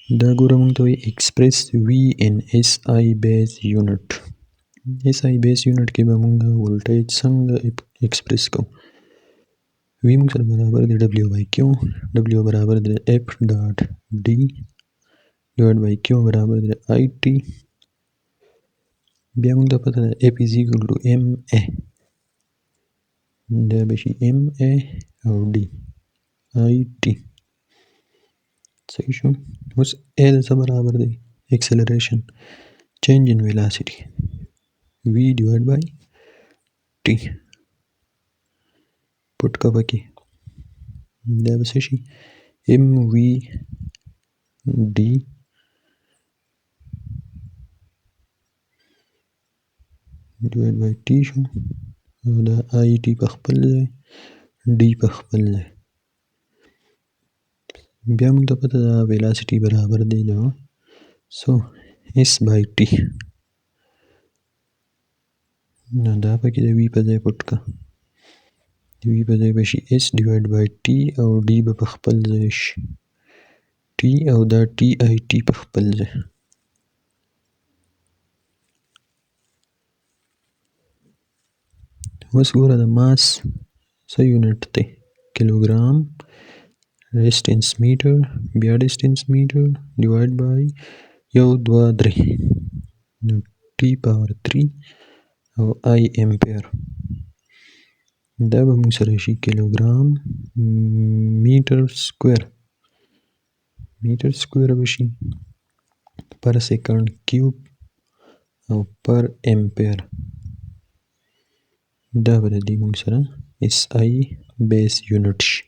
دا ګوره مونږ ته وایي express V in SI base unit. SI base unit کې به مونږ voltage څنګه express کوو. V مونږ سره برابر دی W by Q. W برابر دی F dot D divided by Q برابر دی IT. بیا مونږ ته پته ده F is equal to MA. دا به شي MA او D IT. صحیح شو. اوس A د څه برابر دی؟ acceleration change in velocity V divided by T. پټ کا پکې دا به څه شي MV D divided by T شو او دا IT په خپل ځای D په خپل ځای. بیا موږ ته پته ده velocity برابر دی دا so S by T. نو دا پکې د V په ځای پټ کا. V په ځای به شي S divided by T او D به په خپل ځای شي T او دا TIT په خپل ځای. اوس ګوره د ماس څه یونټ دی؟ کیلوګرام ډسټنس میټر بیا ډسټنس میټر ډیوایډ بای 1 2 3 نو T پاور 3 او I امپیر. دا به موږ سره شي کیلوګرام میټر سکویر به شي پر سیکنډ کیوب او پر امپیر. دا به د دې موږ سره SI بیس یونټ شي.